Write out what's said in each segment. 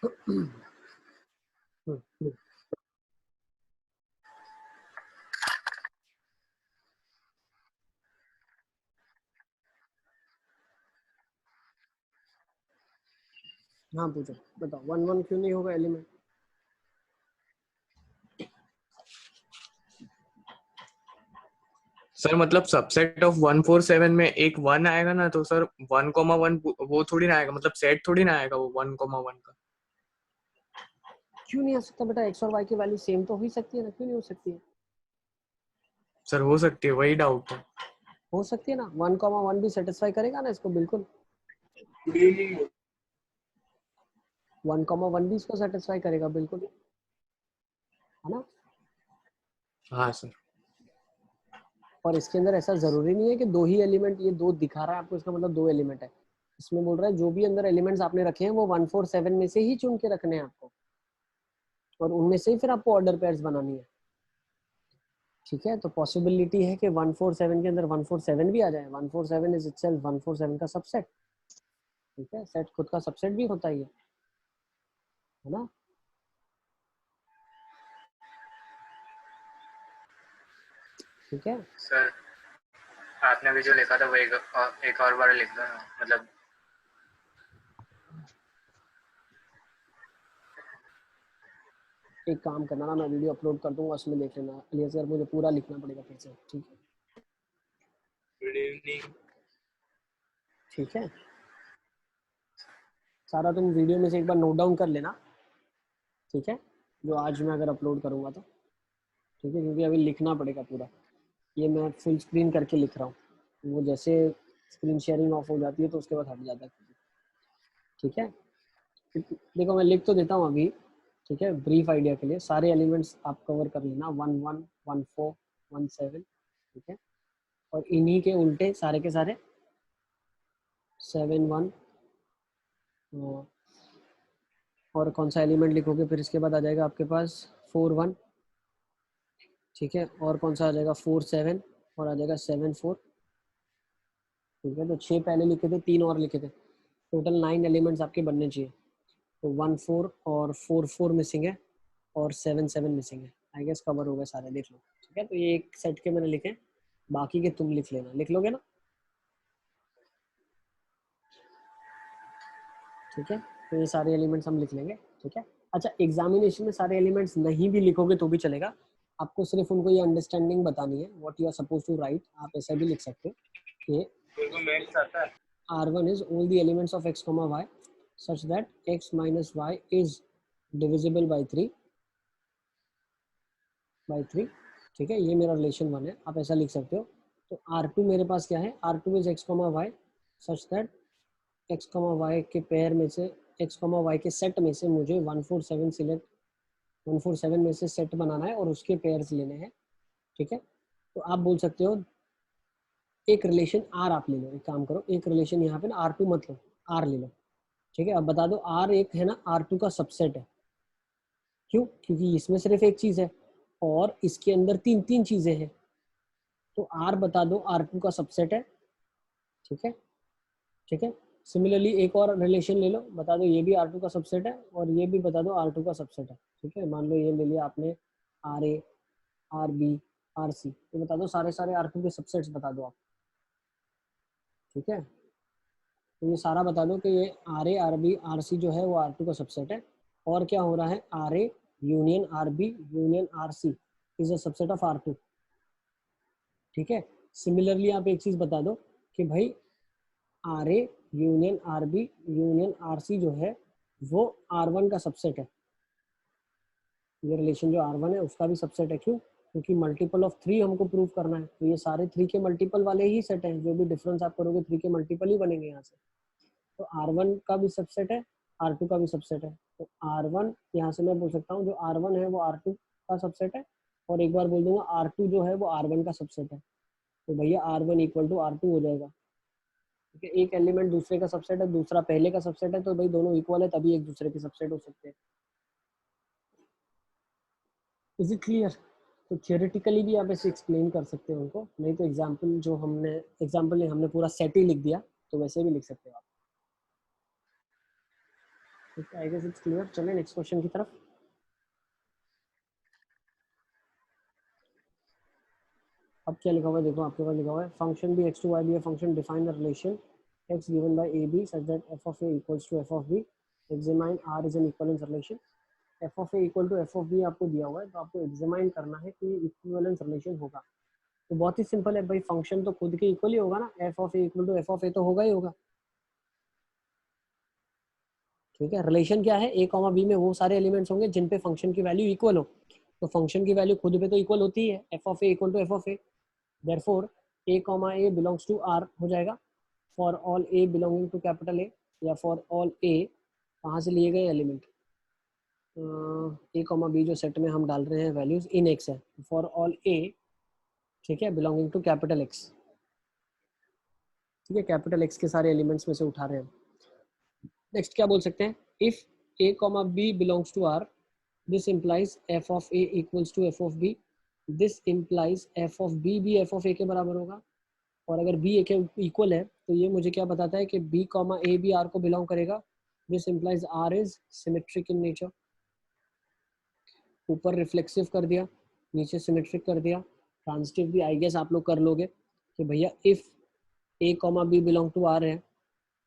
हाँ पूछो, बताओ 1 1 क्यों नहीं होगा एलिमेंट? सर मतलब सबसेट ऑफ 147 में एक 1 आएगा ना, तो सर 1,1 वो थोड़ी ना आएगा, मतलब सेट थोड़ी ना आएगा वो 1,1 का। क्यों नहीं आ सकता बेटा? एक्स और वाई की वैल्यू सेम तो हो ही सकती है ना, क्यों नहीं हो सकती है? सर हो सकती है, वही डाउट है। हो सकती है ना, 1,1 भी सेटिस्फाई करेगा ना इसको, बिल्कुल 1,1 भी इसको सेटिस्फाई करेगा, बिल्कुल, है ना? हाँ सर। और इसके अंदर ऐसा जरूरी नहीं है कि दो ही एलिमेंट, ये दो दिखा रहा है आपको, इसका मतलब दो एलिमेंट है। इसमें बोल रहा है जो भी अंदर एलिमेंट्स आपने रखे हैं वो 147 में से ही चुन के रखने हैं आपको, और उनमें से ही फिर आपको ऑर्डर पेयर्स बनानी है। ठीक है, तो पॉसिबिलिटी है कि 147 के अंदर 147 भी आ जाए। 147 इज इटसेल्फ 147 का सबसेट। ठीक है, सेट खुद का सबसेट भी होता ही है ना? ठीक है सर आपने भी जो लिखा था वो एक और बार लिख दो ना, मतलब एक काम करना ना, मैं वीडियो अपलोड कर दूंगा, उसमें देख लेना। अलियासगर मुझे पूरा लिखना पड़ेगा फिर से। ठीक है, गुड इवनिंग। ठीक है, सारा तुम वीडियो में से एक बार नोट डाउन कर लेना। ठीक है, जो आज मैं अगर अपलोड करूंगा तो ठीक है, क्योंकि अभी लिखना पड़ेगा पूरा। ये मैं फुल स्क्रीन करके लिख रहा हूँ, वो जैसे स्क्रीन शेयरिंग ऑफ हो जाती है तो उसके बाद हट जाता है। ठीक है, देखो मैं लिख तो देता हूँ अभी। ठीक है, ब्रीफ आइडिया के लिए सारे एलिमेंट्स आप कवर कर लेना, 1 1 1 4 1 7। ठीक है, और इन्हीं के उल्टे सारे के सारे 7 1, और कौन सा एलिमेंट लिखोगे फिर इसके बाद आ जाएगा आपके पास 4 1। ठीक है, और कौन सा आ जाएगा 4 7, और आ जाएगा 7 4। ठीक है, तो 6 पहले लिखे थे, 3 और लिखे थे, टोटल 9 एलिमेंट्स आपके बनने चाहिए। तो 1 4 और 4 4 मिसिंग है, और 7 7 मिसिंग है। आई गेस कवर हो गए सारे, देख लो। ठीक है, तो ये एक सेट के मैंने लिखे, बाकी के तुम लिख लेना, लिख लोगे ना? ठीक है, तो ये सारे एलिमेंट्स हम लिख लेंगे। ठीक है, अच्छा एग्जामिनेशन में सारे एलिमेंट्स नहीं भी लिखोगे तो भी चलेगा, आपको सिर्फ उनको ये अंडरस्टैंडिंग बतानी है what you are suppose to write. आप ऐसा भी लिख सकते हो कि R1 is all the elements of x, y such that x minus y is divisible by 3 by 3। ठीक है, ये मेरा रिलेशन 1 है, आप ऐसा लिख सकते हो। तो R2 मेरे पास क्या है, R2 is x, y such that x, y के पेयर में से, x, y के सेट में से मुझे 147 सिलेक्ट, 147 में से सेट बनाना है और उसके पेयर्स लेने हैं। ठीक है, तो आप बोल सकते हो एक रिलेशन R आप ले लो, एक काम करो, एक रिलेशन यहाँ पे ना R2 मत लो, R ले लो। ठीक है, अब बता दो R एक है ना R2 का सबसेट है। क्यों? क्योंकि इसमें सिर्फ एक चीज है और इसके अंदर तीन तीन चीजें हैं, तो R बता दो R2 का सबसेट है। ठीक है, ठीक है, सिमिलरली एक और रिलेशन ले लो, बता दो ये भी R2 का सबसेट है, और ये भी बता दो R2 का सबसेट है। ठीक है, मान लो ये ले लिया आपने RA RB RC, तो बता दो सारे सारे R2 के सबसेट्स बता दो आप। ठीक है, तो ये सारा बता दो कि ये RA RB RC जो है वो R2 का सबसेट है। और क्या हो रहा है, RA union RB union RC is a subset of R2। ठीक है, सिमिलरली आप एक चीज बता दो कि भाई RA union RB union RC जो है वो R1 का सबसेट है। ये रिलेशन जो R1 है उसका भी सबसेट है। क्यों? क्योंकि मल्टीपल ऑफ 3 हमको प्रूव करना है, तो ये सारे 3 के मल्टीपल वाले ही सेट हैं, जो भी डिफरेंस आप करोगे 3 के मल्टीपल ही बनेंगे यहाँ से। तो R1 का भी सबसेट है, R2 का भी सबसेट है। तो R1 यहाँ से मैं बोल सकता हूँ जो R1 है वो R2 का सबसेट है, और एक बार बोल दूंगा R2 जो है वो R1 का सबसेट है। तो भैया R1 इक्वल टू R2 हो जाएगा। ठीक है, एक एलिमेंट दूसरे का सबसेट है, दूसरा पहले का सबसेट है, तो भाई दोनों इक्वल है तभी एक दूसरे के सबसेट हो सकते हैं। Is it clear? तो थियोरेटिकली भी आप ऐसे एक्सप्लेन कर सकते हो उनको, नहीं तो एग्जाम्पल जो हमने, एग्जाम्पल नहीं हमने पूरा सेट ही लिख दिया, तो वैसे भी लिख सकते हो आप। ठीक है, आई गेस इट्स क्लियर। चलें नेक्स्ट क्वेश्चन की तरफ। अब क्या लिखा हुआ है देखो, आपके पास लिखा हुआ है function b x to y be a function define the relation x given by a b such that f of a equals to f of b examine R is an equivalence relation. F of a equal to f of b आपको दिया हुआ है, तो आपको examine करना है कि equivalence relation होगा। तो बहुत ही सिंपल है भाई, फंक्शन तो खुद के इक्वल ही होगा ना, f of a equal to f of a तो होगा ही होगा। ठीक है, रिलेशन क्या है, ए कॉमा बी में वो सारे एलिमेंट्स होंगे जिन पे फंक्शन की वैल्यू इक्वल हो। तो फंक्शन की वैल्यू खुद पे तो इक्वल होती है, f of a equal to f of a, therefore a comma a belongs to R हो जाएगा for all a belonging to capital A, या फॉर ऑल ए कहाँ से लिए गए एलिमेंट, ए कॉमा बी जो सेट में हम डाल रहे हैं वैल्यूज इन एक्स है, फॉर ऑल ए, ठीक है, बिलोंगिंग टू कैपिटल एक्स। ठीक है, कैपिटल एक्स के सारे एलिमेंट्स में से उठा रहे हैं। नेक्स्ट क्या बोल सकते हैं, if a comma b belongs to R this implies f of a equals to f of b, this implies f of b भी एफ ऑफ ए के बराबर होगा। और अगर बी ए के इक्वल है तो ये मुझे क्या बताता है कि बी कॉमा ए भी आर को बिलोंग करेगा। This implies R is symmetric in nature. ऊपर रिफ्लेक्सिव कर दिया, नीचे सिमेट्रिक कर दिया, ट्रांजिटिव भी आई गेस आप लोग कर लोगे कि भैया if a comma b belong to R है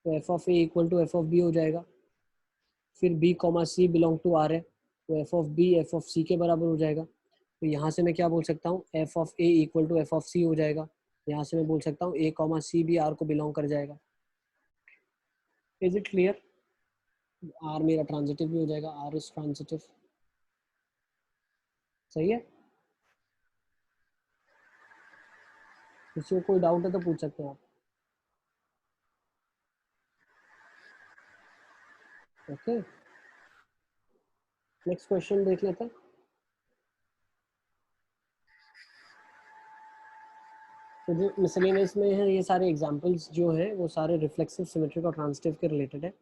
तो f of a equal to f of b हो जाएगा। फिर b comma c belong to R है तो f of b f of c के बराबर हो जाएगा। तो यहाँ से मैं क्या बोल सकता हूँ, f of a equal to f of c हो जाएगा। यहाँ से मैं बोल सकता हूँ ए कॉमा सी भी आर को बिलोंग कर जाएगा। Is it clear? आर मेरा ट्रांजिटिव भी हो जाएगा, आर इज ट्रांजिटिव। सही है, किसी को कोई डाउट है तो पूछ सकते हैं आप। ओके, नेक्स्ट क्वेश्चन देख लेते हैं। तो जो मिसलेनियस में है ये सारे एग्जांपल्स जो है वो सारे रिफ्लेक्सिव, सिमेट्रिक और ट्रांजिटिव के रिलेटेड है।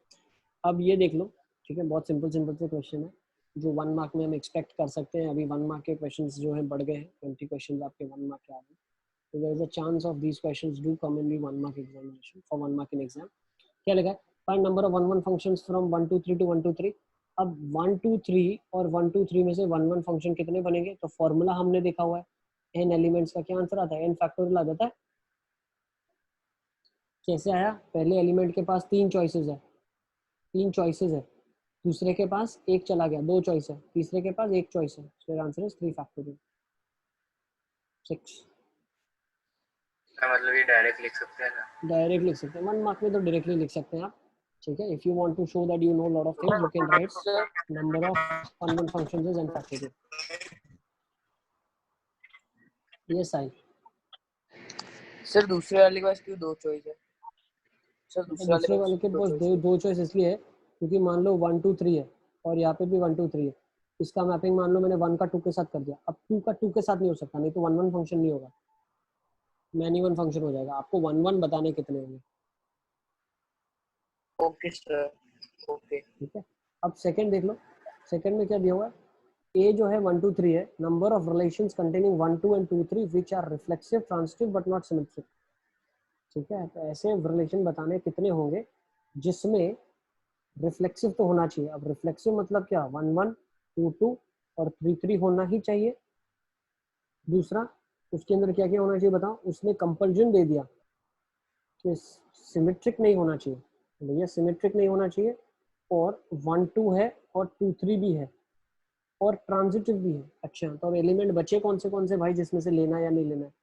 अब ये देख लो, ठीक है, बहुत सिंपल सिंपल से क्वेश्चन है जो 1 मार्क में हम एक्सपेक्ट कर सकते हैं। अभी 1 मार्क के क्वेश्चंस जो है बढ़ गए हैं, 20 क्वेश्चंस आपके 1 मार्क के आ गए। So there is a chance of these questions do come in the 1 mark examination for 1 mark in exam. क्या लगा, find number of 1 1 functions from 1 2 3 to 1 2 3। अब 1 2 3 और 1 2 3 में से 1 1 फंक्शन कितने बनेंगे, तो फॉर्मूला हमने देखा हुआ है n एलिमेंट्स का, क्या आंसर आता है, n फैक्टोरियल आ जाता है। कैसे आया, पहले एलिमेंट के पास 3 चॉइसेस है, 3 चॉइसेस है, दूसरे के पास एक चला गया, 2 चॉइस है, तीसरे के पास एक चॉइस है, so आंसर इज 3 फैक्टोरियल 6। मतलब ये डायरेक्ट लिख सकते हैं ना? डायरेक्ट लिख सकते हैं, 1 मार्क में तो डायरेक्टली लिख सकते हैं आप। ठीक है, if you want to show that you know lot of things you can write number of 1 1 functions is n factorial. Yes I sir दूसरे वाले के पास क्यों 2 चॉइस है? सर दूसरे वाले के पास दो चॉइस इसलिए है क्योंकि मान लो 1 2 3 है और यहाँ पे भी 1 2 3 है, इसका मैपिंग मान लो मैंने 1 का 2 के साथ कर दिया, अब 2 का 2 के साथ नहीं हो सकता, नहीं तो 1 1 फंक्शन नहीं होगा, मैनी 1 फंक्शन हो जाएगा। आपको 1 1 बताने कितने होंगे। ओके सर, ओके ठीक है, अब सेकंड देख लो, सेकंड में क्या दिया हुआ है, ए जो है 1 2 3 है, number of relations containing 1 2 and 2 3 which are reflexive transitive but not symmetric. ठीक है, तो ऐसे रिलेशन बताने कितने होंगे जिसमें रिफ्लेक्सिव तो होना चाहिए। अब रिफ्लेक्सिव मतलब क्या, 1 1 2 2 और 3 3 होना ही चाहिए। दूसरा, उसके अंदर क्या क्या होना चाहिए बताओ, उसने कंपल्जन दे दिया कि सिमेट्रिक नहीं होना चाहिए, भैया सिमेट्रिक नहीं होना चाहिए, और 1 2 है और 2 3 भी है और ट्रांजिटिव भी है। अच्छा, तो अब एलिमेंट बचे कौन से भाई जिसमें से लेना या नहीं लेना है,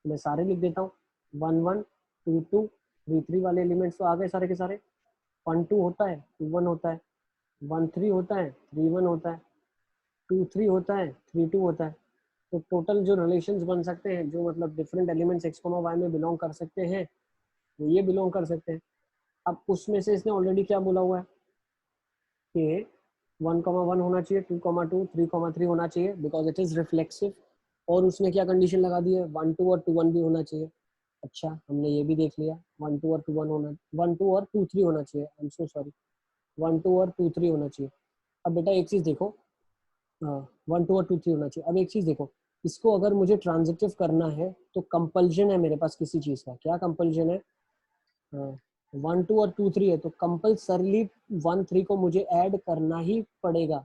मैं सारे लिख देता हूँ। 1 1 2 2 3 3 वाले एलिमेंट्स तो आ गए सारे के सारे। 1 2 होता है, 2 1 होता है, 1 3 होता है, 3 1 होता है, 2 3 होता है, 3 2 होता है। तो टोटल जो रिलेशंस बन सकते हैं, जो मतलब डिफरेंट एलिमेंट्स x, y में बिलोंग कर सकते हैं, वो ये बिलोंग कर सकते हैं। अब उसमें से इसने ऑलरेडी क्या बोला हुआ है कि 1 1 होना चाहिए, 2 2 3 3 होना चाहिए बिकॉज इट इज रिफ्लेक्सिव। और उसने क्या कंडीशन लगा दी है, 1 2 और 2 1 भी होना चाहिए। अच्छा, हमने ये भी देख लिया, 1 2 और 2 1 होना, 1 2 और 2 3 होना चाहिए, आई एम सो सॉरी, 1 2 और 2 3 होना चाहिए। अब बेटा एक चीज देखो, हाँ 1 2 और 2 3 होना चाहिए। अब एक चीज देखो, इसको अगर मुझे ट्रांजिटिव करना है तो कंपल्जन है मेरे पास किसी चीज का, क्या कंपल्जन है, हाँ 1 2 और 2 3 है तो कंपल्सरली 1 3 को मुझे ऐड करना ही पड़ेगा,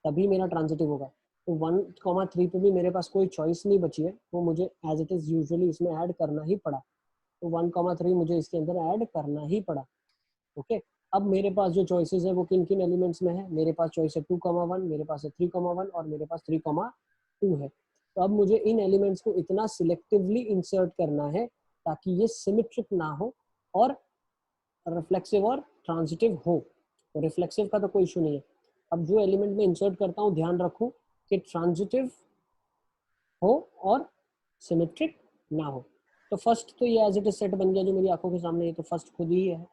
तभी मेरा ट्रांजिटिव होगा। तो 1 3 पे भी मेरे पास कोई चॉइस नहीं बची है, वो मुझे एज इट इज यूजुअली इसमें ऐड करना ही पड़ा। तो 1 3 मुझे इसके अंदर ऐड करना ही पड़ा। ओके, अब मेरे पास जो चॉइसेस है वो किन किन एलिमेंट्स में है? मेरे पास चॉइस है 2 1, मेरे पास है 3 1 और मेरे पास 3 2 है। तो अब मुझे इन एलिमेंट्स को इतना सिलेक्टिवली इंसर्ट करना है ताकि ये सिमेट्रिक ना हो और रिफ्लेक्सिव और ट्रांजिटिव हो। तो रिफ्लेक्सिव का तो कोई इशू नहीं है। अब जो एलिमेंट में इंसर्ट करता हूँ ध्यान रखूँ कि ट्रांजिटिव हो और सिमेट्रिक ना हो। तो फर्स्ट तो ये एज इट इज सेट बन गया जो मेरी आंखों के सामने है, तो फर्स्ट खुद ही है।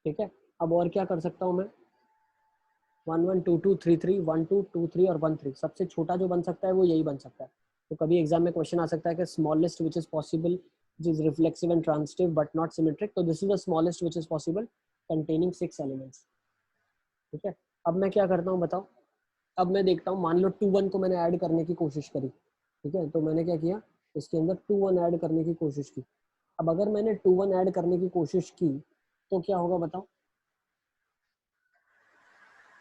ठीक है, अब और क्या कर सकता हूँ मैं? 1 1 2 2 3 3 1 2 2 3 और 1 3, सबसे छोटा जो बन सकता है वो यही बन सकता है। तो कभी एग्जाम में क्वेश्चन आ सकता है कि smallest which is possible is reflexive and transitive but not symmetric, तो this is the smallest which is possible containing 6 elements। ठीक है, अब मैं क्या करता हूँ बताओ? अब मैं देखता हूँ, मान लो 2 1 को मैंने ऐड करने की कोशिश करी। ठीक है, तो मैंने क्या किया, इसके अंदर 2 1 ऐड करने की कोशिश की। अब अगर मैंने 2 1 ऐड करने की कोशिश की तो क्या होगा बताओ?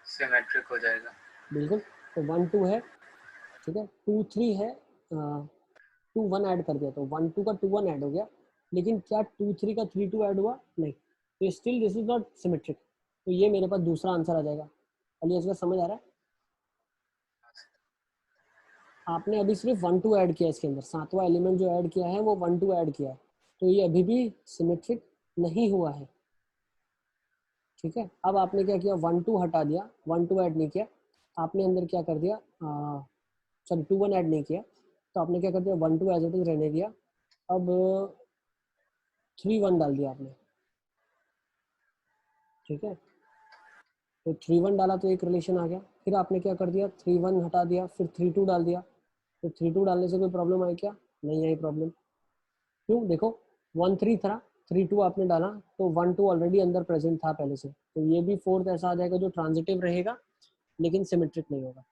सिमेट्रिक हो जाएगा। बिल्कुल, तो 1 2 है, ठीक है, 2 3 है, 2 1 ऐड कर दिया तो 1 2 का 2 1 ऐड हो गया, लेकिन क्या 2 3 का 3 2 ऐड हुआ? नहीं, तो still this is not symmetric. तो ये मेरे पास दूसरा आंसर आ जाएगा। अली इसका समझ आ रहा है? आपने अभी सिर्फ 1 2 ऐड किया इसके अंदर, सातवां एलिमेंट जो ऐड किया है वो 1 2 ऐड किया है, तो ये अभी भी सिमेट्रिक नहीं हुआ है। ठीक है, अब आपने क्या किया, 1 2 हटा दिया, 1 2 ऐड नहीं किया, आपने अंदर क्या कर दिया, सॉरी 2 1 ऐड नहीं किया, तो आपने क्या कर दिया, 1 2 एज इट इज रहने दिया। अब 3 1 डाल दिया आपने। ठीक है, तो 3 1 डाला तो एक रिलेशन आ गया, फिर आपने क्या कर दिया, 3 1 हटा दिया, फिर 3 2 डाल दिया। तो 3 2 डालने से कोई प्रॉब्लम आई क्या? नहीं आई प्रॉब्लम। क्यों? देखो 1 3 था, 3 2 आपने डाला तो 1 2 ऑलरेडी अंदर प्रेजेंट था पहले से, तो ये भी फोर्थ ऐसा आ जाएगा जो ट्रांजिटिव रहेगा लेकिन सिमेट्रिक नहीं होगा।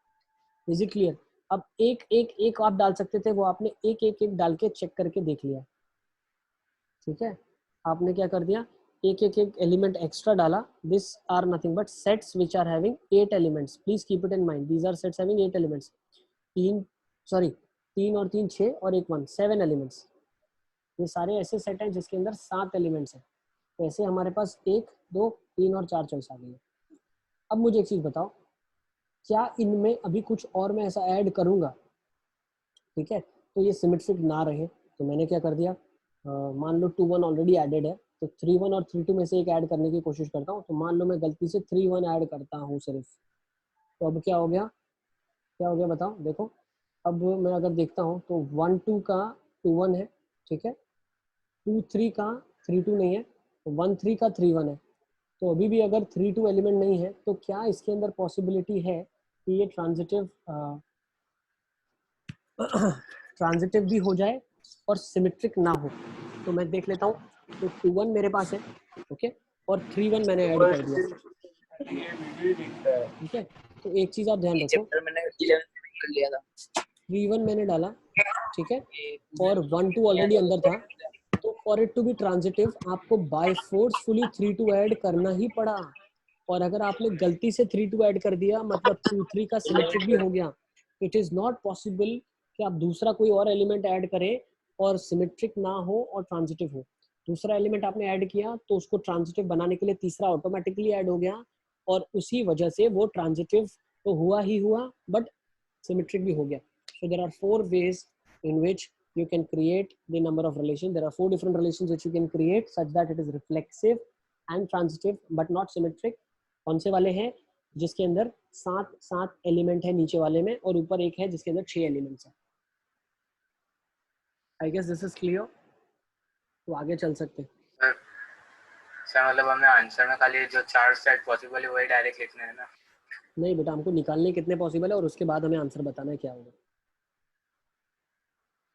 Is it clear? अब एक एक एक आप डाल सकते थे, वो आपने एक एक एक डाल के चेक करके देख लिया। ठीक है, आपने क्या कर दिया, एक एक एक एलिमेंट एक्स्ट्रा डाला। This are nothing but sets which are having 8 elements, please keep it in mind, these are sets having 8 elements. तीन और तीन 6 और एक 1 7 एलिमेंट्स। ये सारे ऐसे सेट हैं जिसके अंदर 7 एलिमेंट्स हैं। तो ऐसे हमारे पास 1 2 3 और 4 चॉइस आ गई है। अब मुझे एक चीज बताओ, क्या इनमें अभी कुछ और मैं ऐसा ऐड करूंगा, ठीक है, तो ये सिमेट्रिक ना रहे, तो मैंने क्या कर दिया, मान लो 2 1 ऑलरेडी एडेड है, तो 3 1 और 3 2 में से एक ऐड करने की कोशिश करता हूँ। तो मान लो मैं गलती से 3 1 ऐड करता हूँ सिर्फ, तो अब क्या हो गया, क्या हो गया बताओ? देखो, अब मैं अगर देखता हूँ तो 1 2 का 2 1 है, ठीक है, 2 3 का 3 2 नहीं है, तो 1 3 का 3 1 है। तो अभी भी अगर 3 2 एलिमेंट नहीं है तो क्या इसके अंदर पॉसिबिलिटी है कि ये ट्रांजिटिव ट्रांजिटिव भी हो जाए और सिमेट्रिक ना हो? तो मैं देख लेता हूँ। तो 2 1 मेरे पास है, ओके, और 3 1 मैंने ऐड कर दिया। ठीक है, तो एक चीज आप ध्यान ये रखो, चैप्टर मैंने 11th में कर लिया था। 3 1 मैंने डाला, ठीक है, ये और 1 2 ऑलरेडी अंदर था, तो for it to be transitive आपको बाय फोर्सफुली 3 2 ऐड करना ही पड़ा। और अगर आपने गलती से 3 2 ऐड कर दिया, मतलब 2 3 का सिमेट्रिक भी हो गया। इट इज नॉट पॉसिबल कि आप दूसरा कोई और एलिमेंट ऐड करें और सिमेट्रिक ना हो और ट्रांजिटिव हो। दूसरा एलिमेंट आपने ऐड किया तो उसको ट्रांजिटिव बनाने के लिए तीसरा ऑटोमेटिकली ऐड हो गया, और उसी वजह से वो ट्रांजिटिव तो हुआ ही हुआ बट सिमेट्रिक भी हो गया। So there are 4 ways in which you can create the number of relations. There are 4 different relations which you can create such that it is reflexive and transitive but not symmetric. कौन से वाले हैं? जिसके अंदर 7 element है नीचे वाले में, और ऊपर एक है जिसके अंदर 6 एलिमेंट्स है। I guess this is clear, तो आगे चल सकते हैं। सर मतलब हमें आंसर में खाली जो 4 सेट पॉसिबल है वही डायरेक्ट लिखना है ना? नहीं बेटा, हमको निकालने कितने पॉसिबल है और उसके बाद हमें आंसर बताना है क्या होगा।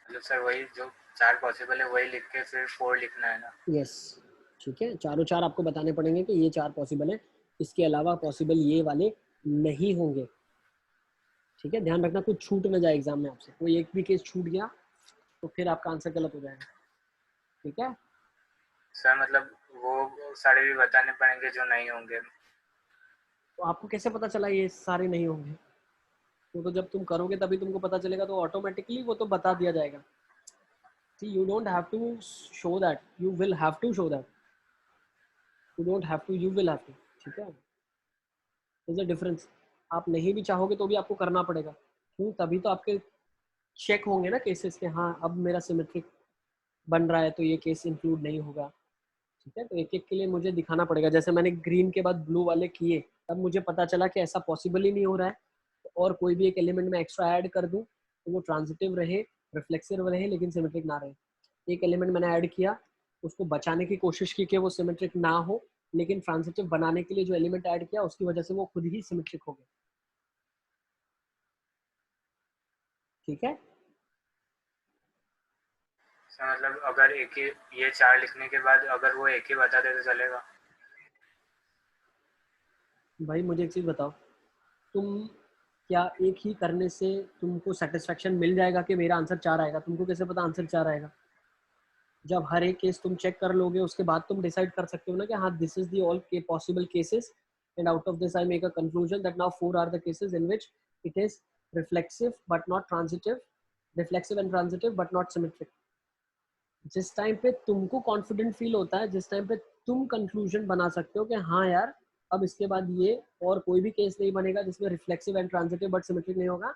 मतलब सर वही जो 4 पॉसिबल है वही लिख के फिर 4 लिखना है ना? यस, ठीक है, चारों चार आपको बताने पड़ेंगे कि ये 4 पॉसिबल है, इसके अलावा पॉसिबल ये वाले नहीं होंगे। ठीक है, ध्यान रखना कुछ छूट न जाए एग्जाम में आपसे, कोई एक भी केस छूट गया तो फिर आपका आंसर गलत हो जाएगा। ठीक है, सर मतलब वो सारे भी बताने पड़ेंगे जो नहीं होंगे। तो आपको कैसे पता चला ये सारे नहीं होंगे? तो जब तुम करोगे तभी तुमको पता चलेगा, तो ऑटोमेटिकली वो तो बता दिया जाएगा। See, you don't have to show that, you will have to show that. You don't have to, you will have to. ठीक है, there's a difference. आप नहीं भी चाहोगे तो भी आपको करना पड़ेगा। क्यों? तभी तो आपके चेक होंगे ना केसेस के, हाँ अब मेरा सिमेट्रिक बन रहा है तो ये केस इंक्लूड नहीं होगा। ठीक है, तो एक एक के लिए मुझे दिखाना पड़ेगा। जैसे मैंने ग्रीन के बाद ब्लू वाले किए, तब मुझे पता चला कि ऐसा पॉसिबल ही नहीं हो रहा है, और कोई भी एक एलिमेंट में एक्स्ट्रा ऐड कर दूं तो वो ट्रांजिटिव रहे, रिफ्लेक्सिव रहे, लेकिन सिमेट्रिक ना रहे। एक एलिमेंट मैंने ऐड किया, उसको बचाने की कोशिश की कि वो सिमेट्रिक ना हो, लेकिन ट्रांजिटिव बनाने के लिए जो एलिमेंट ऐड किया उसकी वजह से वो खुद ही सिमेट्रिक हो गया। ठीक है, सर मतलब अगर एक ही ये 4 लिखने के बाद अगर वो एक ही बता दे तो चलेगा? भाई मुझे एक चीज़ बताओ, तुम क्या एक ही करने से तुमको सेटिस्फेक्शन मिल जाएगा कि मेरा आंसर 4 आएगा? तुमको कैसे पता आंसर 4 आएगा? जब हर एक केस तुम चेक कर लोगे उसके बाद तुम डिसाइड कर सकते हो ना कि हाँ दिस इज दी ऑल के possible cases, and out of this I make a conclusion that now 4 are the cases in which it is reflexive but not transitive, reflexive and transitive but not symmetric. जिस time पे तुमको confident feel होता है, जिस time पे तुम conclusion बना सकते हो कि हाँ यार अब इसके बाद ये और कोई भी केस नहीं बनेगा जिसमें reflexive and transitive but symmetric नहीं होगा,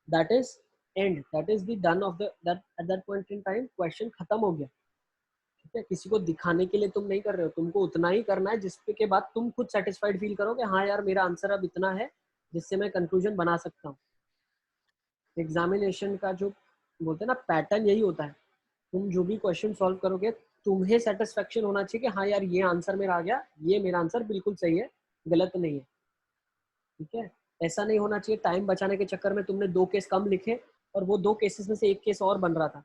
that is and, that is the done of the that at that point in time question खत्म हो गया। ठीक है, किसी को दिखाने के लिए तुम नहीं कर रहे हो, तुमको उतना ही करना है जिसके के बाद तुम खुद सेटिस्फाइड फील करो कि हाँ यार मेरा आंसर अब इतना है जिससे मैं कंक्लूजन बना सकता हूँ। एग्जामिनेशन का जो बोलते हैं ना पैटर्न यही होता है, तुम जो भी क्वेश्चन सॉल्व करोगे तुम्हें सेटिस्फेक्शन होना चाहिए कि हाँ यार ये आंसर मेरा आ गया, ये मेरा आंसर बिल्कुल सही है, गलत नहीं है। ठीक है, ऐसा नहीं होना चाहिए टाइम बचाने के चक्कर में तुमने 2 केस कम लिखे और वो 2 केसेस में से एक केस और बन रहा था।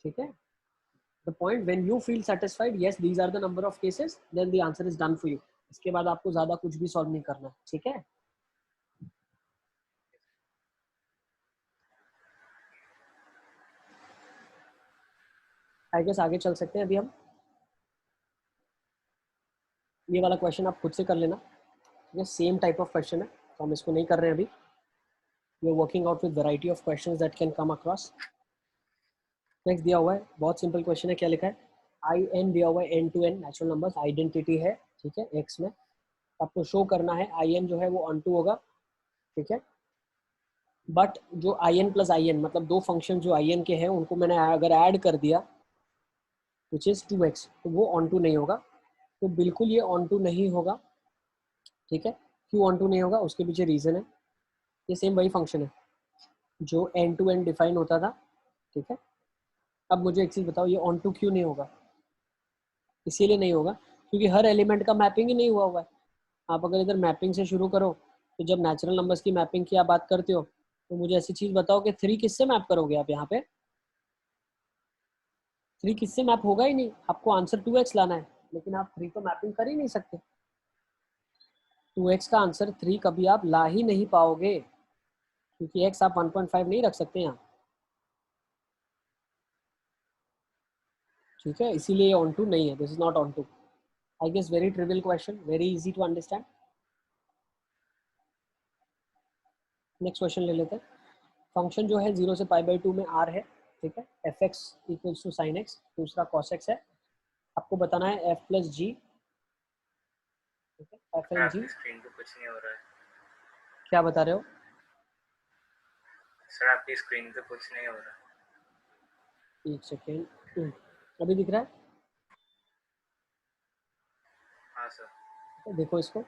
ठीक है, the point when you feel satisfied, yes these are the number of cases, then the answer is done for you. इसके बाद आपको ज्यादा कुछ भी सॉल्व नहीं करना। ठीक है, आई गेस आगे चल सकते हैं अभी हम। ये वाला क्वेश्चन आप खुद से कर लेना, ये सेम टाइप ऑफ क्वेश्चन है तो हम इसको नहीं कर रहे हैं अभी। We are working out with variety of questions that can come across. Next दिया हुआ है, बहुत सिंपल क्वेश्चन है, क्या लिखा है, आई एन दिया हुआ है, n to n natural numbers, identity है। ठीक है, एक्स में आपको शो करना है आई एन जो है वो ऑन टू होगा। ठीक है, बट जो I n plus I n मतलब 2 फंक्शन जो आई एन के हैं उनको मैंने अगर ऐड कर दिया विच इज 2x, तो वो ऑन टू नहीं होगा। तो बिल्कुल ये ऑन टू नहीं होगा। ठीक है, क्यों ऑन टू नहीं होगा उसके पीछे रीजन है, ये सेम वही फंक्शन है जो एन टू एन डिफाइन होता था। ठीक है, अब मुझे एक चीज बताओ, ये ऑन टू क्यों नहीं होगा? इसीलिए नहीं होगा क्योंकि हर एलिमेंट का मैपिंग ही नहीं हुआ हुआ है। आप अगर इधर मैपिंग से शुरू करो तो जब नेचुरल नंबर्स की मैपिंग की आप बात करते हो तो मुझे ऐसी चीज बताओ कि 3 किससे मैप करोगे आप? यहाँ पे 3 किससे मैप होगा ही नहीं, आपको आंसर 2x लाना है, लेकिन आप 3 तो मैपिंग कर ही नहीं सकते। 2x का आंसर 3 कभी आप ला ही नहीं पाओगे क्योंकि x आप 1.5 नहीं रख सकते यहाँ। ठीक है, इसीलिए ऑन टू नहीं है, this is not onto. I guess very trivial question, very easy to understand. Next question ले लेते हैं। फंक्शन जो है 0 से π/2 में r है। ठीक है, f x equals to sine x, दूसरा कॉस एक्स है। आपको बताना है एफ प्लस जी। ठीक है, एफ सर एंड जी आपकी स्क्रीन पे कुछ नहीं हो रहा है। क्या बता रहे हो? सर आपकी स्क्रीन पे कुछ नहीं हो रहा है। एक सेकेंड, अभी दिख रहा है? हाँ सर। तो देखो इसको,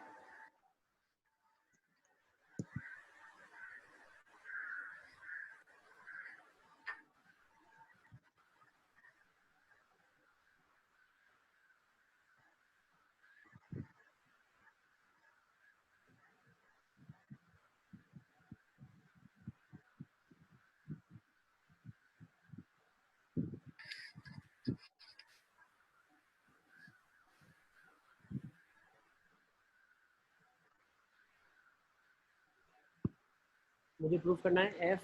मुझे प्रूव करना है f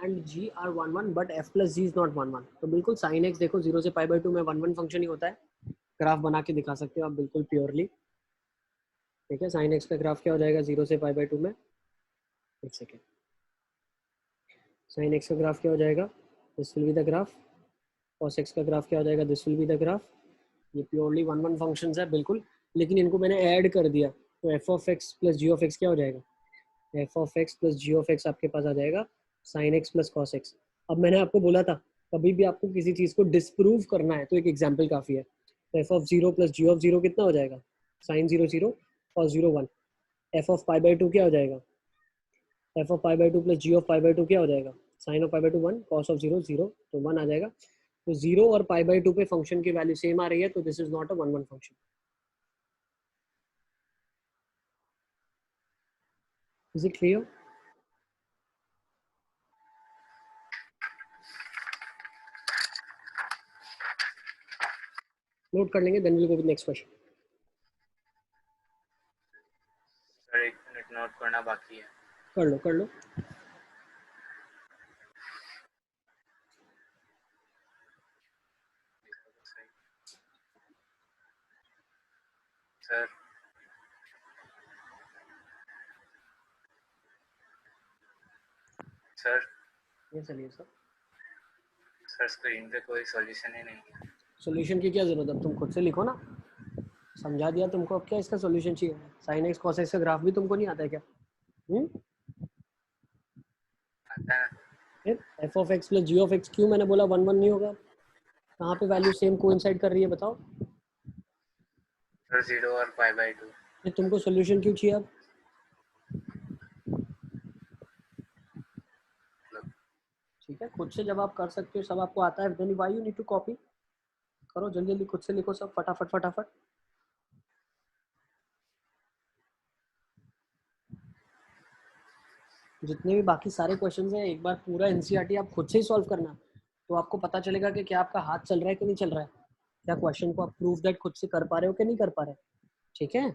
and g are 1 1 but f plus g is not 1 1। तो बिल्कुल साइन एक्स देखो 0 से π/2 में 1 1 फंक्शन ही होता है। ग्राफ बना के दिखा सकते हो आप बिल्कुल प्योरली। ठीक है, साइन एक्स का ग्राफ क्या हो जाएगा 0 से π/2 में, एक सेकेंड, साइन एक्स का ग्राफ क्या हो जाएगा, this will be the graph. Cos x का ग्राफ क्या हो जाएगा, this will be the graph. ये प्योरली 1 1 फंक्शंस है बिल्कुल, लेकिन इनको मैंने ऐड कर दिया तो f of x plus g of x क्या हो जाएगा, f of x plus g of x आपके पास आ जाएगा sine x plus cos x. अब मैंने आपको बोला था कभी भी आपको किसी चीज़ को डिस्प्रूव करना है तो एक एग्जाम्पल काफ़ी है। तो f of 0 plus g of 0 कितना हो जाएगा, साइन 0 0 कॉस 0 1। एफ ऑफ π/2 क्या हो जाएगा, f of π/2 plus g of π/2 क्या हो जाएगा, साइन ऑफ π/2 1, कॉस ऑफ 0 0, तो 1 आ जाएगा। तो 0 और π/2 पे फंक्शन की वैल्यू सेम आ रही है, तो this is not a 1 1 function. Is it clear? Note कर लेंगे, then will go with next question. Sir 1 minute note करना बाकी है। कर लो कर लो। सर सर ये चलिए सर, सर स्क्रीन पे कोई सॉल्यूशन ही नहीं है। सॉल्यूशन की क्या जरूरत है, तुम खुद से लिखो ना, समझा दिया तुमको, अब क्या इसका सॉल्यूशन चाहिए। साइन एक्स कॉस एक्स का ग्राफ भी तुमको नहीं आता है क्या? आता है फिर f of x plus g of x, क्यों मैंने बोला 1 1 नहीं होगा, कहाँ पे वैल्यू सेम कोइंसाइड कर रही है बताओ। सर 0 और π/2। ये तुमको सॉल्यूशन क्यों चाहिए अब? ठीक है, खुद से जब आप कर सकते हो, सब आपको आता है, then why you need to copy. करो जल्दी जल्दी, खुद से लिखो सब फटाफट फटाफट। जितने भी बाकी सारे क्वेश्चंस हैं एक बार पूरा एनसीईआरटी आप खुद से ही सॉल्व करना, तो आपको पता चलेगा कि क्या आपका हाथ चल रहा है कि नहीं चल रहा है, क्या क्वेश्चन को आप प्रूव दैट खुद से कर पा रहे हो कि नहीं कर पा रहे। ठीक है,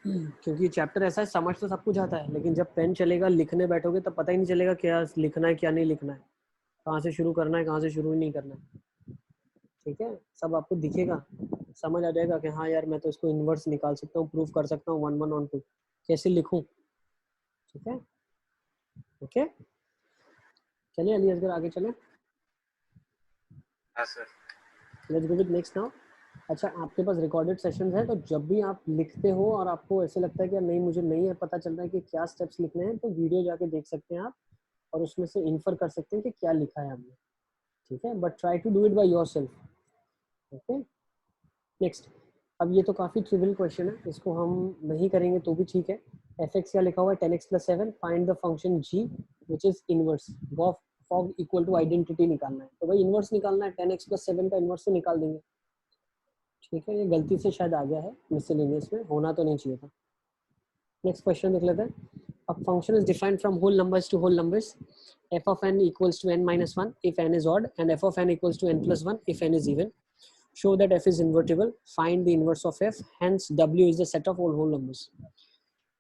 क्योंकि चैप्टर ऐसा है, समझ तो सब कुछ आता है, लेकिन जब पेन चलेगा लिखने बैठोगे तब पता ही नहीं चलेगा क्या लिखना है क्या नहीं लिखना है, कहाँ से शुरू करना है कहाँ से शुरू नहीं करना है। ठीक है, सब आपको दिखेगा, समझ आ जाएगा कि हाँ यार मैं तो इसको इन्वर्स निकाल सकता हूँ, प्रूफ कर सकता हूँ 1 1 on 2 कैसे लिखूं। ठीक है, ओके चलिए अली असगर आगे चले। हाँ sir. Let's go with next now. अच्छा, आपके पास रिकॉर्डेड सेशंस है, तो जब भी आप लिखते हो और आपको ऐसे लगता है कि नहीं मुझे नहीं है पता चल रहा है कि क्या स्टेप्स लिखने हैं, तो वीडियो जाके देख सकते हैं आप और उसमें से इन्फर कर सकते हैं कि क्या लिखा है हमने। ठीक है, but try to do it by yourself. Okay next, अब ये तो काफ़ी ट्रिवियल क्वेश्चन है, इसको हम नहीं करेंगे तो भी ठीक है। एफ एक्स क्या लिखा हुआ है 10x + 7, find the function g which is inverse fog equal to identity निकालना है। तो भाई इनवर्स निकालना है, 10x + 7 का इनवर्स तो निकाल देंगे। ठीक है, ये गलती से शायद आ गया है मिसलेनियस में, होना तो नहीं चाहिए था। नेक्स्ट क्वेश्चन देख लेते हैं। A function is defined from whole numbers to whole numbers. F of n equals to n minus 1 if n is odd, and f of n equals to n plus 1 if n is even. Show that f is invertible. Find the inverse of f. Hence, w is the set of all whole numbers.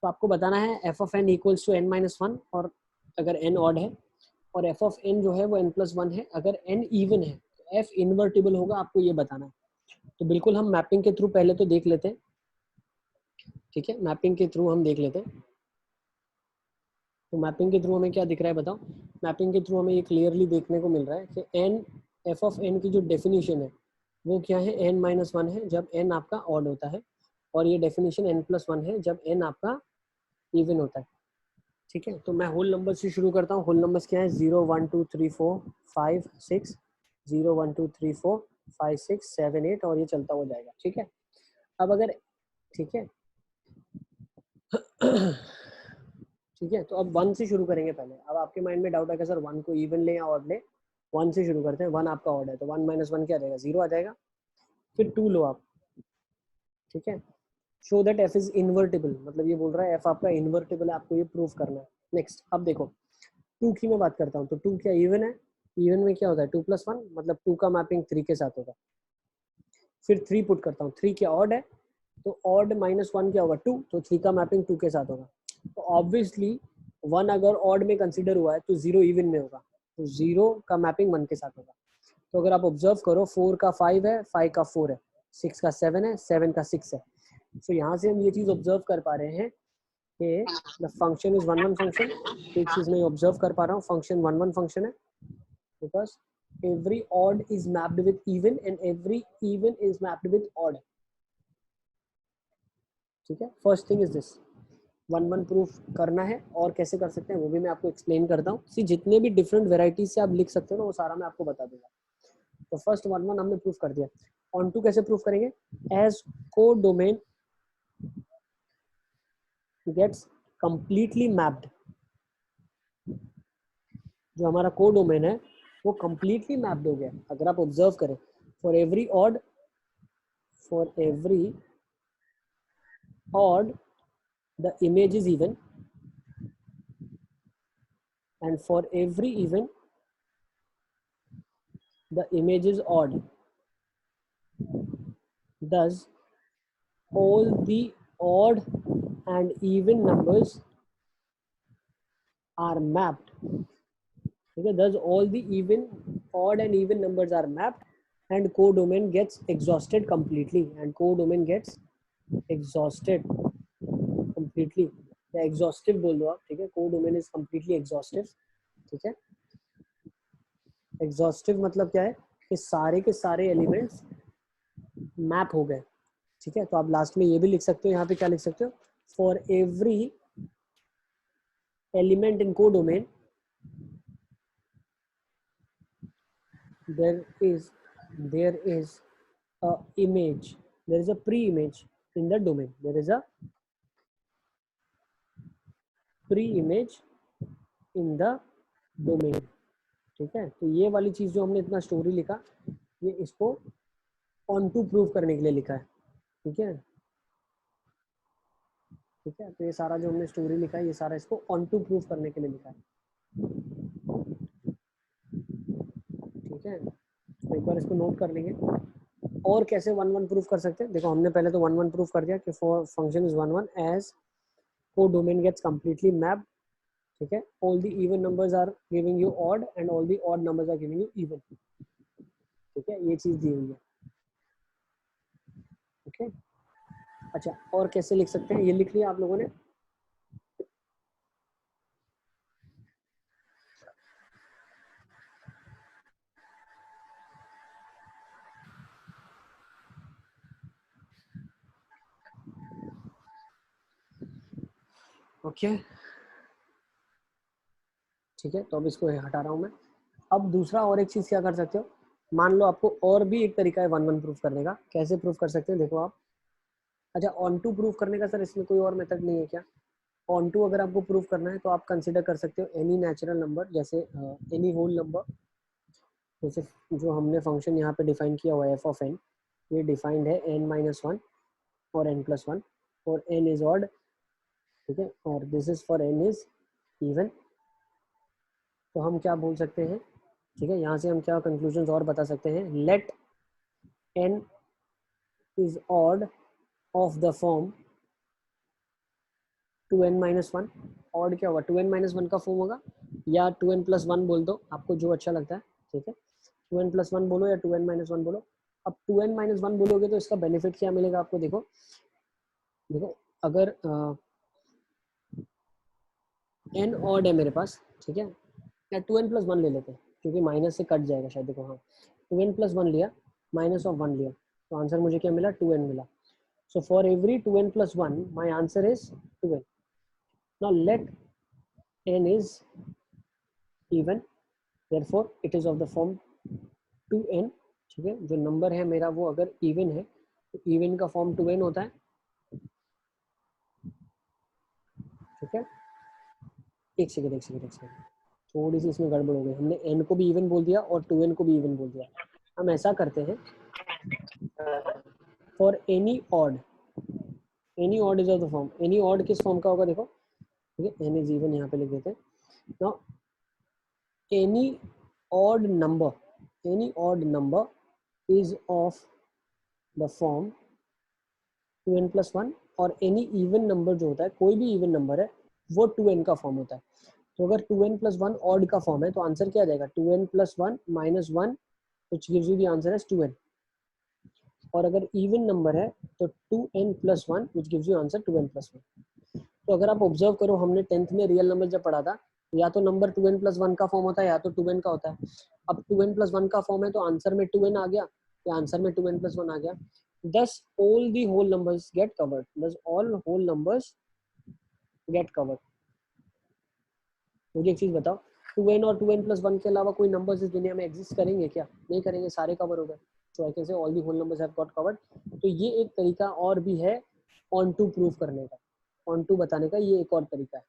तो आपको बताना है f of n equals to n minus 1 और अगर n odd है, और f of n जो है वो n plus 1 है, अगर n even है तो f invertible होगा, आपको ये बताना है। तो बिल्कुल हम मैपिंग के थ्रू पहले तो देख लेते हैं। ठीक है, मैपिंग के थ्रू हम देख लेते हैं। तो मैपिंग के थ्रू हमें क्या दिख रहा है बताओ। मैपिंग के थ्रू हमें ये क्लियरली देखने को मिल रहा है कि n f ऑफ n की जो डेफिनेशन है वो क्या है, n माइनस 1 है जब n आपका ऑड होता है, और ये डेफिनेशन n प्लस 1 है जब n आपका इवन होता है। ठीक है, तो मैं होल नंबर से शुरू करता हूँ। होल नंबर्स क्या है, 0 1 2 3 4 5 6, 0 1 2 3 4 5 6 7 8 और ये चलता हुआ जाएगा। ठीक है, अब अगर ठीक है ठीक है, तो अब 1 से शुरू करेंगे पहले। अब आपके माइंड में डाउट है कि सर 1 को इवन ले या ऑड ले। 1 से शुरू करते हैं। 1 आपका ऑड है तो 1 माइनस 1 क्या आ जाएगा, 0 आ जाएगा। फिर 2 लो आप। ठीक है, show that f is invertible, मतलब ये बोल रहा है f आपका इन्वर्टिबल है, आपको ये प्रूफ करना है। नेक्स्ट, अब देखो 2 की मैं बात करता हूँ, तो 2 क्या इवन है, इवन में क्या होता है 2 + 1, मतलब 2 का मैपिंग 3 के साथ होगा। फिर 3 पुट करता हूँ, 3 क्या ऑड है, तो ऑड माइनस 1 क्या होगा 2, तो 3 का मैपिंग 2 के साथ होगा। तो ऑब्वियसली 1 अगर ऑड में कंसीडर हुआ है तो 0 इवन में होगा, तो 0 का मैपिंग 1 के साथ होगा। तो अगर आप ऑब्जर्व करो 4 का 5 है, 5 का 4 है, 6 का 7 है, 7 का 6 है। तो यहाँ से हम ये चीज़ ऑब्जर्व कर पा रहे हैं कि द फंक्शन इज 1 1 फंक्शन। एक चीज़ मैं ऑब्जर्व कर पा रहा हूँ, फंक्शन 1 1 फंक्शन है because every odd is mapped with even and every even is mapped with odd। ठीक है, first thing is this 1 1 proof करना है, और कैसे कर सकते हैं वो भी मैं आपको एक्सप्लेन करता हूँ। सी जितने भी डिफरेंट वेराइटीज से आप लिख सकते हो ना वो सारा मैं आपको बता दूंगा। तो फर्स्ट 1 1 हमने प्रूफ कर दिया। ऑन टू कैसे प्रूफ करेंगे? एज को डोमेन गेट्स कंप्लीटली मैप्ड, जो हमारा को डोमेन है वो कंप्लीटली मैप्ड हो गया। अगर आप ऑब्जर्व करें for every odd the image is even, and for every even the image is odd. Thus all the odd and even numbers are mapped. Okay, thus all the odd and even numbers are mapped and codomain gets exhausted completely, and codomain gets exhausted completely या exhaustive बोल दो आप, ठीक है। codomain is completely exhaustive, ठीक है। exhaustive मतलब क्या है कि सारे के सारे एलिमेंट्स मैप हो गए, ठीक है। तो आप लास्ट में ये भी लिख सकते हो, यहाँ पे क्या लिख सकते हो, for every element in codomain there is a image, there is a pre-image in the domain, there is a pre-image in the domain, ठीक है। तो ये वाली चीज जो हमने इतना स्टोरी लिखा, ये इसको ऑन टू प्रूव करने के लिए लिखा है, ठीक है। ठीक है, तो ये सारा जो हमने स्टोरी लिखा है ये सारा इसको ऑन टू प्रूव करने के लिए लिखा है, ठीक है। तो एक बार इसको नोट कर लेंगे। और कैसे 1 1 प्रूफ कर सकते हैं? देखो हमने पहले तो 1 1 प्रूफ कर दिया कि फॉर फंक्शन इज 1 1 एज को डोमेन गेट्स कंप्लीटली मैप्ड, ठीक है। All the even numbers are giving you odd and all the odd numbers are giving you even, ठीक है। ये चीज दी हुई है, ओके। अच्छा, और कैसे लिख सकते हैं? ये लिख लिया आप लोगों ने? ओके, ठीक है। तो अब इसको हटा रहा हूं मैं। अब दूसरा और एक चीज क्या कर सकते हो, मान लो आपको और भी एक तरीका है 1 1 प्रूफ करने का। कैसे प्रूफ कर सकते हैं? देखो आप, अच्छा ऑन टू प्रूफ करने का सर इसमें कोई और मेथड नहीं है क्या? ऑन टू अगर आपको प्रूफ करना है तो आप कंसिडर कर सकते हो एनी नेचुरल नंबर, जैसे एनी होल नंबर, जैसे जो हमने फंक्शन यहाँ पे डिफाइन किया हुआ है एफ ऑफ एन, ये डिफाइंड है n-1 और n+1 और n इज ऑड, ठीक है, और this is for n is even. तो हम क्या बोल सकते हैं, ठीक है, यहाँ से हम क्या कंक्लूजन और बता सकते हैं, let n is odd of the form 2n-1। Odd क्या होगा? 2n-1 का फॉर्म होगा, या 2n+1 बोल दो, आपको जो अच्छा लगता है, ठीक है। 2n+1 बोलो या 2n-1 बोलो। अब 2n-1 बोलोगे तो इसका बेनिफिट क्या मिलेगा आपको? देखो देखो, अगर n ऑड है मेरे पास, ठीक है, या 2n+1 ले लेते हैं क्योंकि माइनस से कट जाएगा शायद। देखो हाँ, 2n+1 लिया, -1 लिया, तो आंसर मुझे क्या मिला? 2n मिला। So for every 2n+1 my answer is 2n. Now let n is even, therefore it is of the form 2n, ठीक है। जो नंबर है मेरा वो अगर इवन है तो इवन का फॉर्म 2n होता है, ठीक है। एक सेकेंड, थोड़ी सी इसमें गड़बड़ हो गई, हमने n को भी इवन बोल दिया और 2n को भी इवन बोल दिया। हम ऐसा करते हैं, for any odd is of the form, any odd किस फॉर्म का होगा? देखो, ठीक है, n इज इवन यहाँ पे लिख देते हैं। Now any odd number is of the form 2n+1, और any even number जो होता है, कोई भी even number है, वो 2n का फॉर्म होता है। तो अगर 2n plus 1 ऑड का फॉर्म है तो आंसर क्या आ जाएगा 2n plus 1 minus 1 which gives you the answer as 2n। और अगर इवन नंबर है तो 2n plus 1 which gives you answer 2n plus 1। तो अगर आप ऑब्जर्व करो हमने 10th में रियल नंबर जब पढ़ा था या तो नंबर 2n plus 1 का फॉर्म होता है या तो 2n का होता है। अब 2n plus 1 का फॉर्म है तो आंसर में 2n आ गया या आंसर में 2n plus 1 आ गया। Thus all the whole numbers get covered। Thus all whole numbers get covered। मुझे एक चीज बताओ 2n और 2n plus 1 के अलावा कोई नंबर्स इस दुनिया में एग्जिस्ट करेंगे क्या? नहीं करेंगे, सारे कवर हो गए। तो I can say all the whole numbers have got covered. तो ये एक तरीका और भी है ऑन टू प्रूव करने का, ऑन टू बताने का ये एक और तरीका है,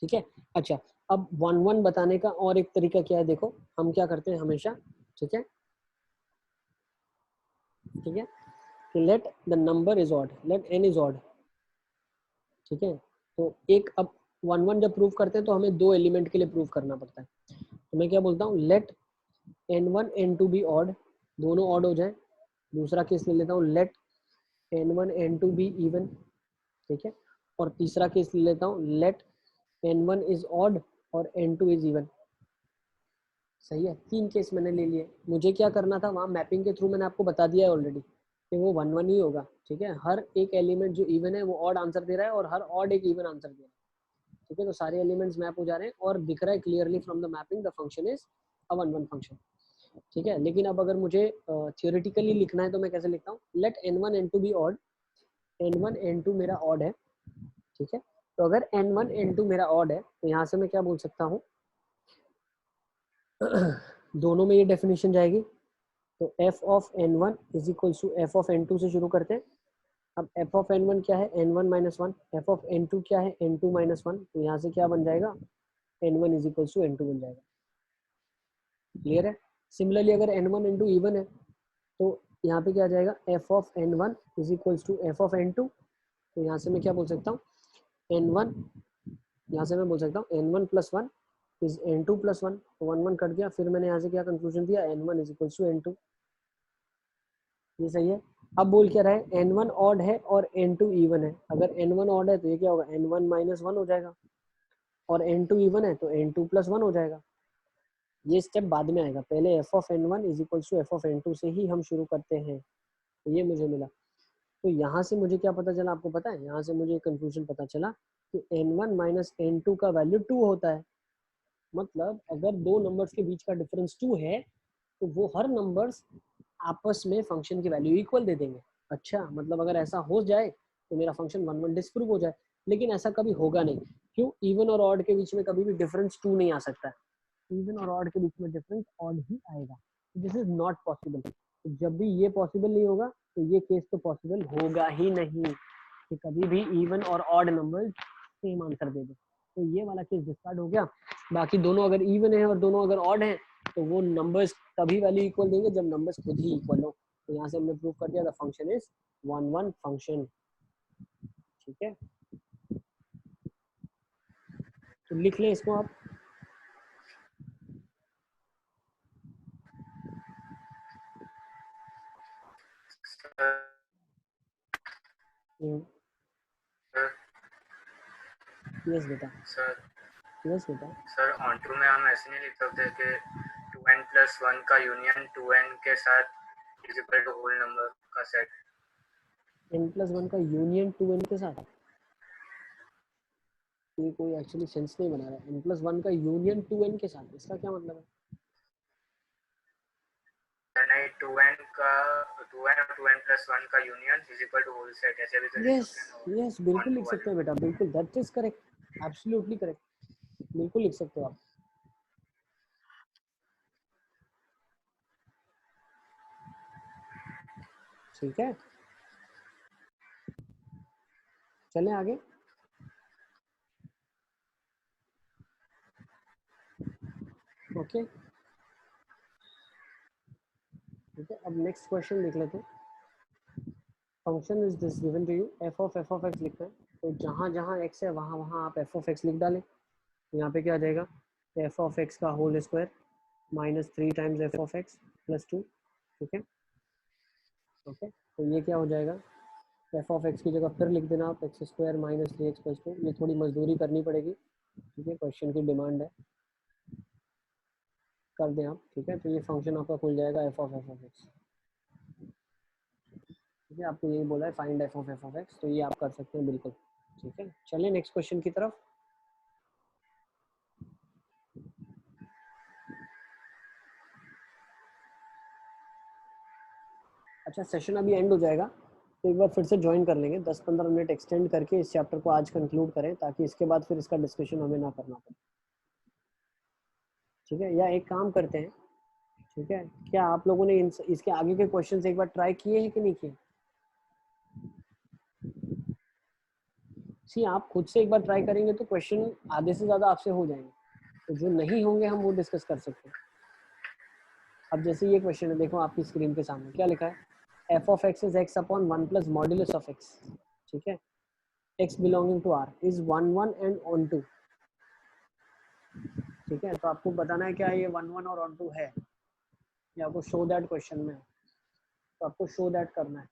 ठीक है। अच्छा अब 1 1 बताने का और एक तरीका क्या है, देखो हम क्या करते हैं हमेशा, ठीक है ठीक है, कि let the number is odd, let n is odd, ठीक है। तो एक अब 1 1 जब प्रूव करते हैं तो हमें 2 एलिमेंट के लिए प्रूव करना पड़ता है। तो मैं क्या बोलता हूँ, let n1 n2 be odd, दोनों ऑड हो जाए। दूसरा केस ले लेता हूँ, let n1 n2 be even, ठीक है। और तीसरा केस ले लेता हूँ, लेट n1 इज ऑड और n2 इज इवन। सही है, 3 केस मैंने ले लिए। मुझे क्या करना था वहाँ मैपिंग के थ्रू मैंने आपको बता दिया है ऑलरेडी कि वो 1 1 ही होगा, ठीक है। हर एक एलिमेंट जो इवन है वो ऑड आंसर दे रहा है और हर ऑड एक इवन आंसर दे रहा है, ठीक है। तो सारे एलिमेंट्स मैप हो जा रहे हैं और दिख रहा है clearly from the mapping the function is a 1 1 function, ठीक है। लेकिन अब अगर मुझे थियोरेटिकली लिखना है तो मैं कैसे लिखता हूँ, let n1 n2 be odd, n1 n2 मेरा ऑड है, ठीक है। तो अगर n1 n2 मेरा ऑड है तो यहाँ से मैं क्या बोल सकता हूँ दोनों में ये डेफिनेशन जाएगी। तो f of n1 is equal to f of n2 से शुरू करते हैं। अब f ऑफ n1 क्या है, n1 minus 1, f of n2 क्या है, n2 माइनस 1। तो यहाँ से क्या बन जाएगा, n1 is equal to n2 बन जाएगा। क्लियर है। सिमिलरली अगर n1 n2 इवन है तो यहाँ पे क्या आ जाएगा, f of n1 is equal to f of n2। तो यहाँ से मैं क्या बोल सकता हूँ, n1, यहाँ से मैं बोल सकता हूँ n1 plus 1 is n2 plus 1। तो 1 1 कट गया, फिर मैंने यहाँ से क्या कंक्लूजन दिया, n1 is equal to n2। ये सही है। अब बोल क्या रहा है, n1 ऑड है और n2 इवन है। अगर n1 ऑड है तो ये क्या होगा, n1 माइनस 1 हो जाएगा और n2 इवन है तो n2 प्लस 1 हो जाएगा। ये स्टेप बाद में आएगा, पहले f of n1 is equal to f of n2 से ही हम शुरू करते हैं। तो ये मुझे मिला। तो यहाँ से मुझे क्या पता चला, आपको पता है, यहाँ से मुझे कंक्लूजन पता चला कि n1 माइनस n2 का वैल्यू 2 होता है। मतलब अगर दो नंबर्स के बीच का डिफरेंस 2 है तो वो हर नंबर्स आपस में फंक्शन की वैल्यू इक्वल दे देंगे। अच्छा, मतलब अगर ऐसा हो जाए तो मेरा फंक्शन 1 1 डिस्प्रूव हो जाए। लेकिन ऐसा कभी होगा नहीं, क्यों, इवन और ऑड के बीच में कभी भी डिफरेंस 2 नहीं आ सकता है। इवन और ऑड के बीच में डिफरेंस ऑड ही आएगा। This is not possible. तो जब भी ये पॉसिबल नहीं होगा तो ये केस तो पॉसिबल होगा ही नहीं कि कभी भी इवन और ऑड नंबर सेम आंसर दे दे। तो ये वाला केस डिस्कार्ड हो गया। बाकी दोनों अगर इवन है और दोनों अगर ऑड है तो वो नंबर्स तभी वैल्यू इक्वल देंगे जब नंबर्स खुद ही इक्वल हो। तो यहाँ से हमने प्रूव कर दिया द फंक्शन इज 1 1 फंक्शन, ठीक है। तो लिख लें इसको आप, यस बेटा, सर यस बेटा। सर ऑन टू में हम ऐसे नहीं लिख सकते कि 2n प्लस 1 का यूनियन 2n के साथ is equal to whole number का सेट। n प्लस 1 का यूनियन 2n के साथ, ये कोई एक्चुअली सेंस नहीं बना रहा है। n प्लस 1 का यूनियन 2n के साथ, इसका क्या मतलब है? नहीं, 2n का 2n और 2n प्लस 1 का union is equal to whole set, ऐसे भी तो लिख यस सकते हैं। यस, बिल्कुल लिख सकते हो बेटा, बिल्कुल, that is correct, absolutely correct, बिल्कुल लिख सकते हो आप। ठीक है, चलें आगे। ओके, ठीक है, अब नेक्स्ट क्वेश्चन देख लेते हैं। Function is this given to you, f of x लिखना है। तो जहाँ जहाँ x है वहाँ वहाँ आप f ऑफ x लिख डालें। यहाँ पे क्या आ जाएगा, f ऑफ x का whole square minus 3 times f of x plus 2, ठीक है। ओके, तो ये क्या हो जाएगा, एफ ऑफ एक्स की जगह फिर लिख देना आप एक्स स्क्वायर माइनस 3x+2। ये थोड़ी मजदूरी करनी पड़ेगी, ठीक है, क्वेश्चन की डिमांड है, कर दें आप, ठीक है। तो ये फंक्शन आपका खुल जाएगा एफ ऑफ एक्स, ठीक है। आपको यही बोला है फाइंड एफ ऑफ एक्स, तो ये आप कर सकते हैं बिल्कुल, ठीक है। चलिए नेक्स्ट क्वेश्चन की तरफ। अच्छा, सेशन अभी एंड हो जाएगा, तो एक बार फिर से ज्वाइन कर लेंगे, 10-15 मिनट एक्सटेंड करके इस चैप्टर को आज कंक्लूड करें, ताकि इसके बाद फिर इसका डिस्कशन हमें ना करना पड़े, ठीक है। या एक काम करते हैं, ठीक है, क्या आप लोगों ने इसके आगे के क्वेश्चंस एक बार ट्राई किए हैं कि नहीं किए? सी, आप खुद से एक बार ट्राई करेंगे तो क्वेश्चन आधे से ज़्यादा आपसे हो जाएंगे, तो जो नहीं होंगे हम वो डिस्कस कर सकते हैं। अब जैसे ये क्वेश्चन है, देखो आपकी स्क्रीन के सामने क्या लिखा है, f of x is x upon 1 plus modulus of x, ठीक है, x belonging to R is 1 and on 2, ठीक है। तो आपको बताना है क्या ये 1 और ऑन 2 है, या आपको शो दैट क्वेश्चन में है, तो आपको शो दैट करना है।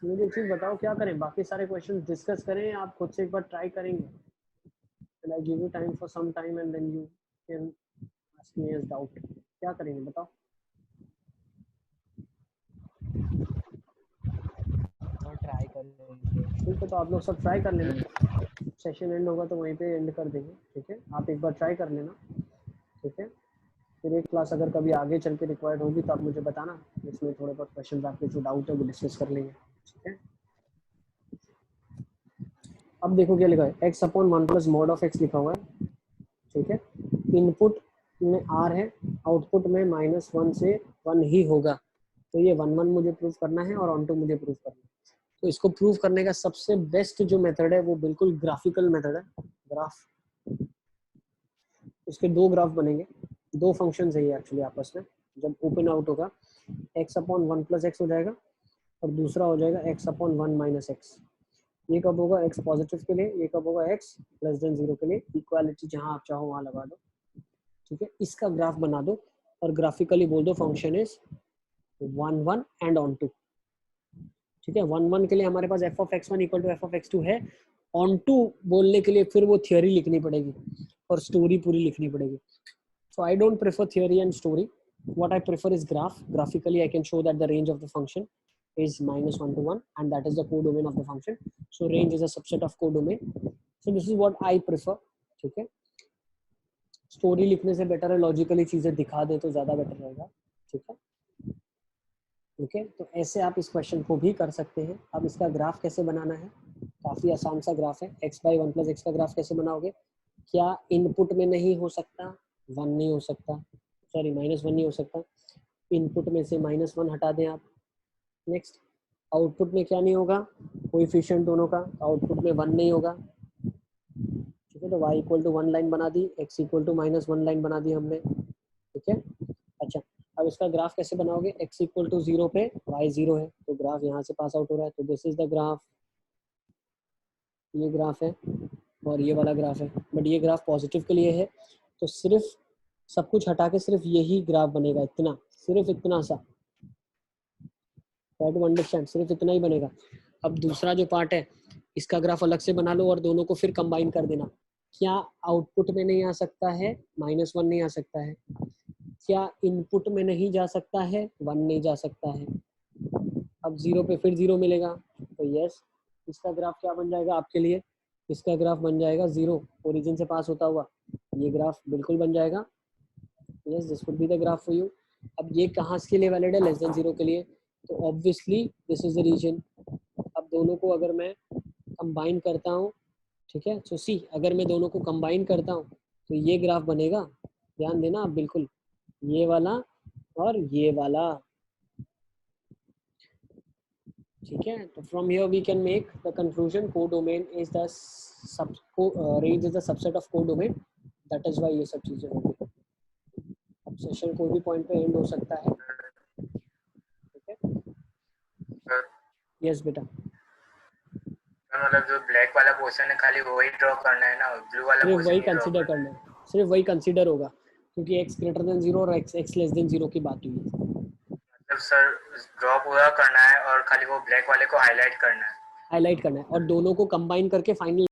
मुझे एक चीज बताओ, क्या करें, बाकी सारे क्वेश्चन डिस्कस करें, आप खुद से एक बार ट्राई करेंगे, and I give you time for some time and then you can ask me as doubt, क्या करेंगे बताओ? ट्राई कर लेंगे। ठीक है, तो आप लोग सब ट्राई कर लेना, सेशन एंड होगा तो वहीं पे एंड कर देंगे, ठीक है। आप एक बार ट्राई कर लेना, ठीक है। फिर एक क्लास अगर कभी आगे चल के रिक्वायर्ड होगी तो आप मुझे बताना, इसमें थोड़े बहुत क्वेश्चन आपके जो डाउट है वो डिस्कस कर लेंगे, ठीक है। अब देखो क्या लिखा है, x upon 1 plus mod of x लिखा हुआ है, ठीक है। इनपुट में आर है, आउटपुट में -1 से 1 ही होगा, तो ये 1 मुझे प्रूव करना है और ऑन 2 मुझे प्रूव करना है। तो इसको प्रूव करने का सबसे बेस्ट जो मेथड है वो बिल्कुल ग्राफिकल मेथड है, ग्राफ। उसके दो ग्राफ बनेंगे, दो फंक्शन है ये एक्चुअली आपस में, जब ओपन आउट होगा एक्स अपॉन 1 प्लस एक्स हो जाएगा और दूसरा हो जाएगा एक्स अपॉन 1 माइनस एक्स। ये कब होगा, एक्स पॉजिटिव के लिए, ये कब होगा एक्स लेस देन 0 के लिए। इक्वालिटी जहां आप चाहो वहां लगा दो, ठीक है। इसका ग्राफ बना दो और ग्राफिकली बोल दो फंक्शन इज 1 एंड ऑन 2, ठीक है। 1 के लिए हमारे पास f of x 1 equal to f of x 2 है, ऑन 2 बोलने के लिए फिर वो थियोरी लिखनी पड़ेगी और स्टोरी पूरी लिखनी पड़ेगी। So I don't prefer theory and story. What I prefer is graph. Graphically, I can show that the range of the function is -1 to 1, and that is the codomain of the function. So range is a subset of codomain. So this is what I prefer. ठीक है, story लिखने से better है logically चीजें दिखा दे तो ज्यादा better रहेगा, ठीक है। ओके, तो ऐसे आप इस क्वेश्चन को भी कर सकते हैं। अब इसका ग्राफ कैसे बनाना है, काफी आसान सा ग्राफ है। x बाई 1 प्लस एक्स का ग्राफ कैसे बनाओगे, क्या इनपुट में नहीं हो सकता, 1 नहीं हो सकता, सॉरी -1 नहीं हो सकता, इनपुट में से -1 हटा दें आप। नेक्स्ट, आउटपुट में क्या नहीं होगा, कोएफिशिएंट दोनों का, आउटपुट में 1 नहीं होगा, ठीक है। तो y इक्वल टू 1 लाइन बना दी, x इक्वल टू -1 लाइन बना दी हमने, ठीक है। अच्छा, अब इसका ग्राफ कैसे बनाओगे, x इक्वल टू 0 पे y 0 है, तो ग्राफ यहाँ से पास आउट हो रहा है, तो दिस इज द ग्राफ, ये ग्राफ है और ये वाला ग्राफ है। बट ये ग्राफ पॉजिटिव के लिए है, तो सिर्फ सब कुछ हटा के सिर्फ यही ग्राफ बनेगा, इतना, सिर्फ इतना सा, ट्राई टू अंडरस्टैंड, सिर्फ इतना ही बनेगा। अब दूसरा जो पार्ट है इसका ग्राफ अलग से बना लो और दोनों को फिर कंबाइन कर देना। क्या आउटपुट में नहीं आ सकता है, -1 नहीं आ सकता है, क्या इनपुट में नहीं जा सकता है, 1 नहीं जा सकता है। अब 0 पे फिर 0 मिलेगा, तो यस, इसका ग्राफ क्या बन जाएगा आपके लिए, इसका ग्राफ बन जाएगा 0, ओरिजिन से पास होता हुआ, ये ग्राफ बिल्कुल बन जाएगा, yes, this would be the graph for you. अब ये कहाँ के लिए वैलिड है, लेस देन 0 के लिए, तो obviously this is the reason. अब दोनों को अगर मैं कंबाइन करता हूँ, ठीक है, सो सी, अगर मैं दोनों को कंबाइन करता हूँ तो ये ग्राफ बनेगा, ध्यान देना आप बिल्कुल, ये वाला और ये वाला, ठीक है। तो from here we can make the conclusion codomain is the sub, range is the subset of codomain, that is why ये सब चीजें होंगी। अब सेशन कोई भी पॉइंट पे एंड हो सकता है, ठीक है। यस बेटा, मतलब जो ब्लैक वाला पोर्शन है खाली वही ड्रॉ करना है ना, ब्लू वाला सिर्फ पोर्शन वही नहीं ड्रॉ कंसीडर करना करना है, सिर्फ वही कंसीडर होगा। क्योंकि x ग्रेटर देन 0 और x लेस देन 0 की बात हुई है। मतलब सर ड्रॉ पूरा करना है और खाली वो ब्लैक वाले को हाईलाइट करना है। और दोनों को कंबाइन करके फाइनल